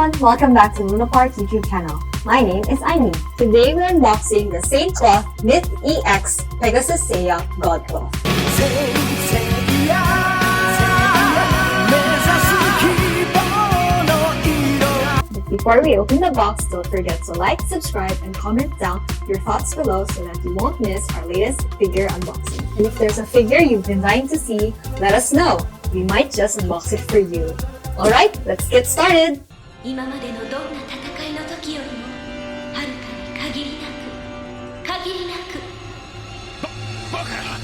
everyone! Welcome back to Luna Park YouTube channel. My name is Aimee. Today we're unboxing the Saint Cloth Myth EX Pegasus Seiya God Cloth. But before we open the box, don't forget to like, subscribe, and comment down your thoughts below so that you won't miss our latest figure unboxing. And if there's a figure you've been dying to see, let us know. We might just unbox it for you. Alright, let's get started! 今までのどんな戦いの時よりもはるかに限りなくバカな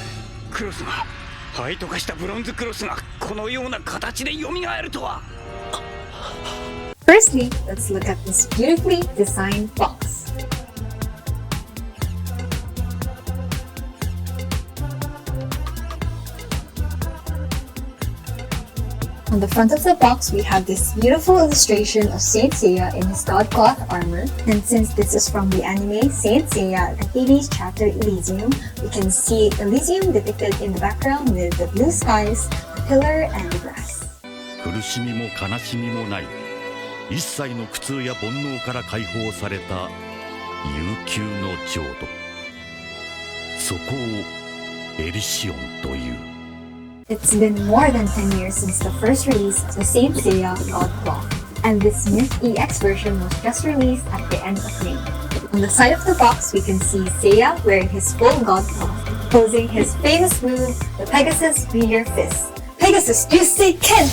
クロスが灰と化したブロンズクロスがこのような形で蘇るとは。 Firstly, let's look at this beautifully designed box. On the front of the box, we have this beautiful illustration of Saint Seiya in his God Cloth armor. And since this is from the anime Saint Seiya, the Hades chapter Elysium, we can see Elysium depicted in the background with the blue skies, the pillar, and the grass. 苦しみも悲しみもない一切の苦痛や煩悩から解放された悠久の浄土、そこをエリシオンという。 It's been more than 10 years since the first release of the Saint Seiya God Cloth, and this Myth EX version was just released at the end of May. On the side of the box, we can see Seiya wearing his full God Cloth, posing his famous move, the Pegasus Meteor Fist. Pegasus, you say Ken!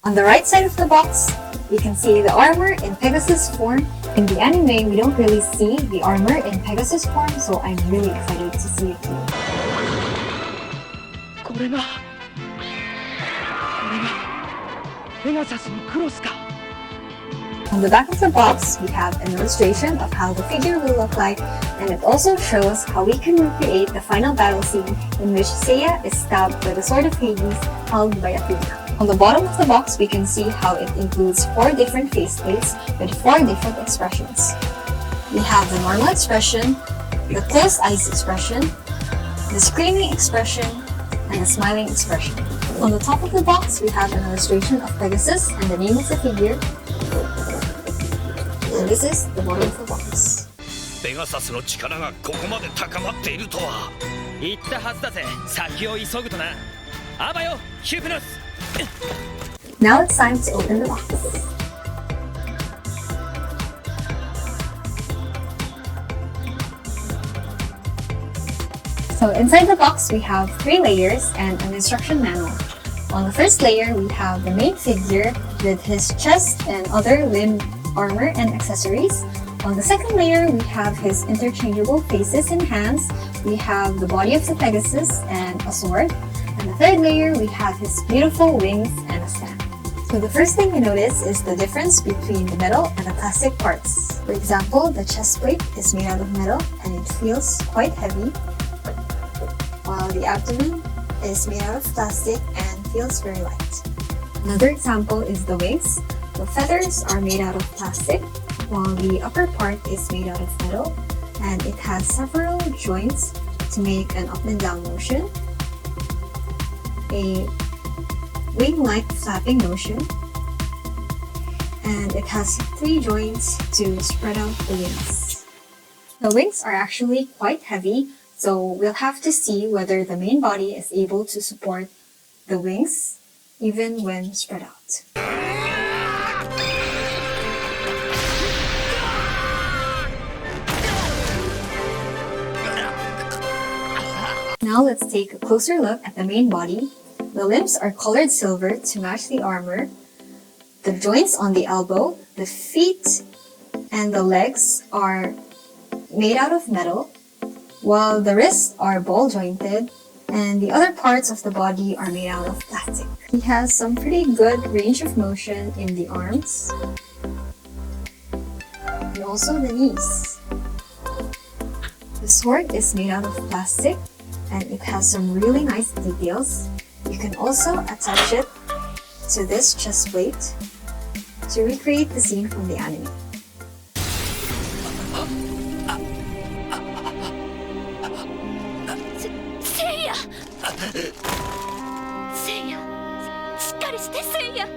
On the right side of the box, we can see the armor in Pegasus form. In the anime, we don't really see the armor in Pegasus form, so I'm really excited to see it too. これがペガサスのクロスか。 On the back of the box, we have an illustration of how the figure will look like, and it also shows how we can recreate the final battle scene in which Seiya is stabbed by the sword of Hades held by Athena. On the bottom of the box, we can see how it includes 4 different faceplates with 4 different expressions. We have the normal expression, the closed eyes expression, the screaming expression, and the smiling expression. On the top of the box, we have an illustration of Pegasus and the name of the figure. And this is the bottom of the box. ペガサスの力がここまで高まっているとは。言ったはずだぜ。先を急ぐとな。あばよ、ヒュープノス。 Now it's time to open the box. So inside the box, we have 3 layers and an instruction manual. On the first layer, we have the main figure with his chest and other limb armor and accessories. On the second layer, we have his interchangeable faces and hands. We have the body of the Pegasus and a sword. And the third layer, we have his beautiful wings and a stand. So the first thing we notice is the difference between the metal and the plastic parts. For example, the chest plate is made out of metal and it feels quite heavy, while the abdomen is made out of plastic and feels very light. Another example is the wings. The feathers are made out of plastic, while the upper part is made out of metal, and it has several joints to make an up and down motion, a wing-like flapping motion, and it has 3 joints to spread out the wings. The wings are actually quite heavy, so we'll have to see whether the main body is able to support the wings even when spread out. Now let's take a closer look at the main body. The limbs are colored silver to match the armor. The joints on the elbow, the feet, and the legs are made out of metal, while the wrists are ball jointed, and the other parts of the body are made out of plastic. He has some pretty good range of motion in the arms, and also the knees. The sword is made out of plastic, and it has some really nice details. You can also attach it to this chest plate to recreate the scene from the anime. Seiya! せいや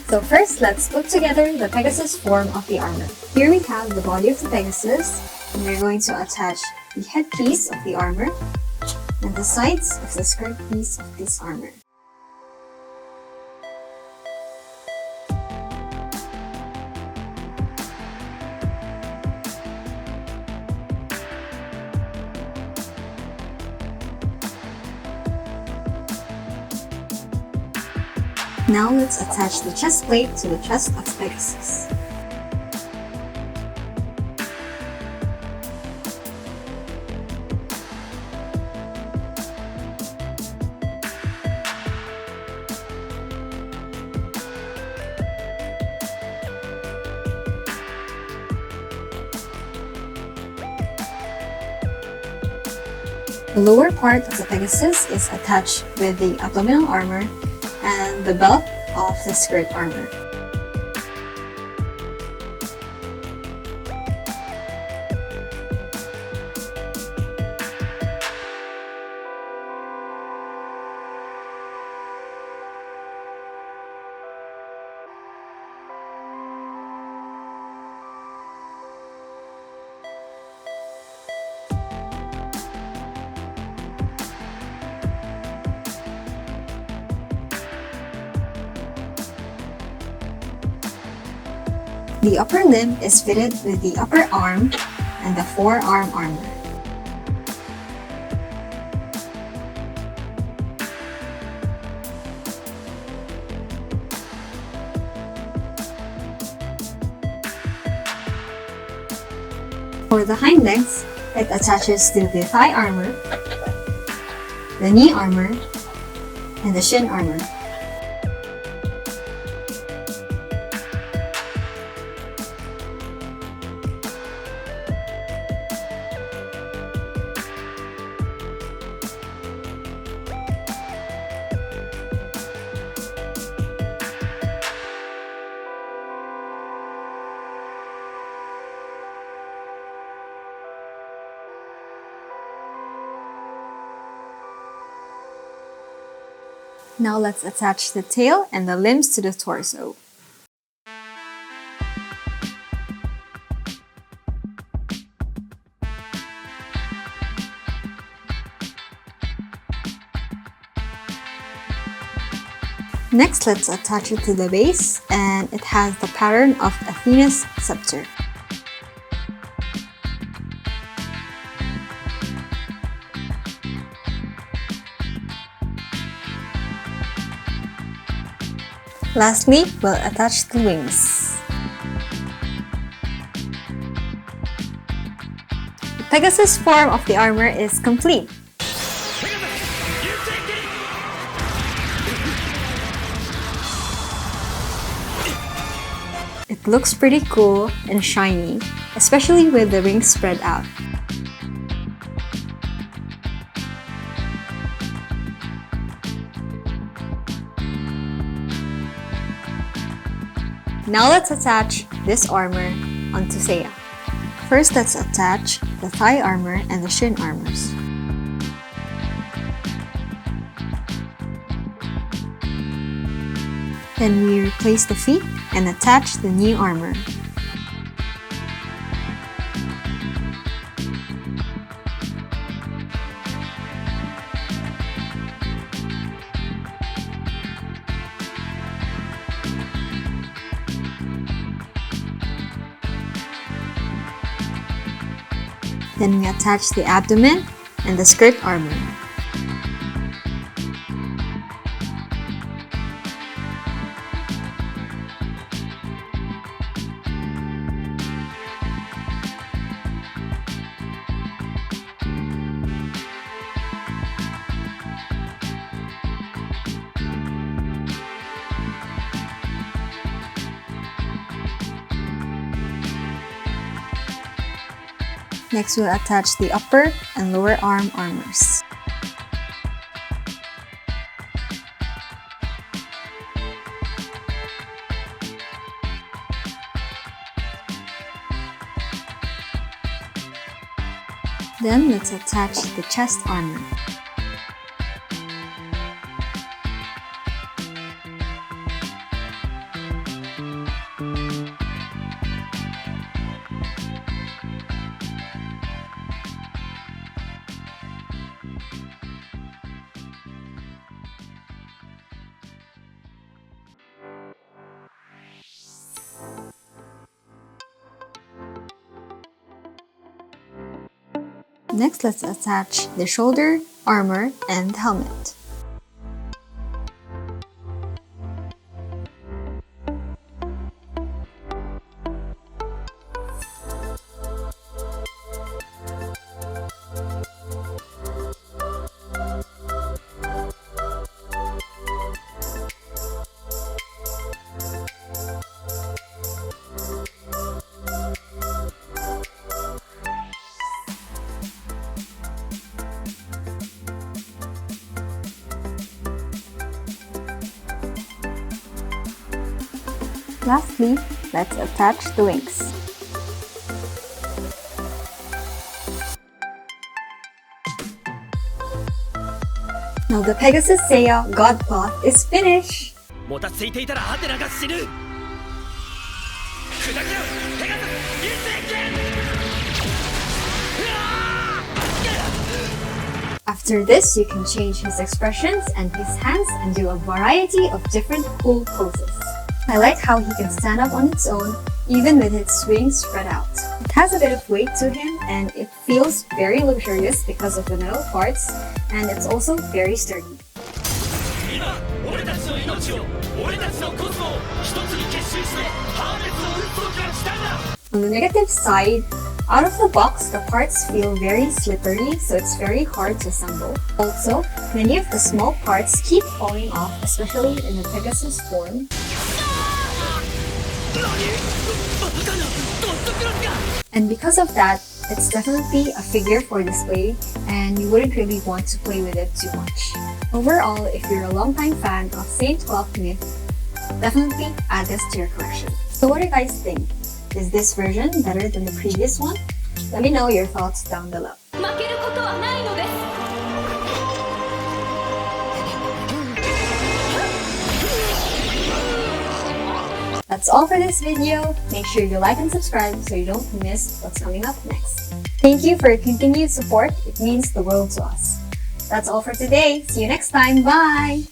So first, let's put together the Pegasus form of the armor. Here we have the body of the Pegasus, and we're going to attach the headpiece of the armor and the sides of the skirt piece of this armor. Now let's attach the chest plate to the chest of Pegasus. The lower part of the Pegasus is attached with the abdominal armor and the belt of the skirt armor. The upper limb is fitted with the upper arm and the forearm armor. For the hind legs, it attaches to the thigh armor, the knee armor, and the shin armor. Now let's attach the tail and the limbs to the torso. Next, let's attach it to the base, and it has the pattern of Athena's scepter. Lastly, we'll attach the wings. The Pegasus form of the armor is complete. It looks pretty cool and shiny, especially with the wings spread out. Now let's attach this armor onto Seiya. First, let's attach the thigh armor and the shin armors. Then we replace the feet and attach the knee armor. Then we attach the abdomen and the skirt armor. Next, we'll attach the upper and lower arm armors. Then let's attach the chest armor. Next, let's attach the shoulder, armor, and helmet. Lastly, let's attach the wings. Now the Pegasus Seiya God Cloth is finished! もたついていたらハテナが死ぬ。砕けろペガス一斉剣。 After this, you can change his expressions and his hands and do a variety of different cool poses. I like how he can stand up on its own, even with its wings spread out. It has a bit of weight to him and it feels very luxurious because of the metal parts, and it's also very sturdy. 今俺たちの命を俺たちのコスモを一つに結集してハーネスを打つ時が来たんだ。 On the negative side, out of the box, the parts feel very slippery, so it's very hard to assemble. Also, many of the small parts keep falling off, especially in the Pegasus form. And because of that, it's definitely a figure for display, and you wouldn't really want to play with it too much. Overall, if you're a longtime fan of Saint Cloth Myth, definitely add this to your collection. So what do you guys think? Is this version better than the previous one? Let me know your thoughts down below. 負けることはないのです。 That's all for this video. Make sure you like and subscribe so you don't miss what's coming up next. Thank you for your continued support. It means the world to us. That's all for today. See you next time. Bye!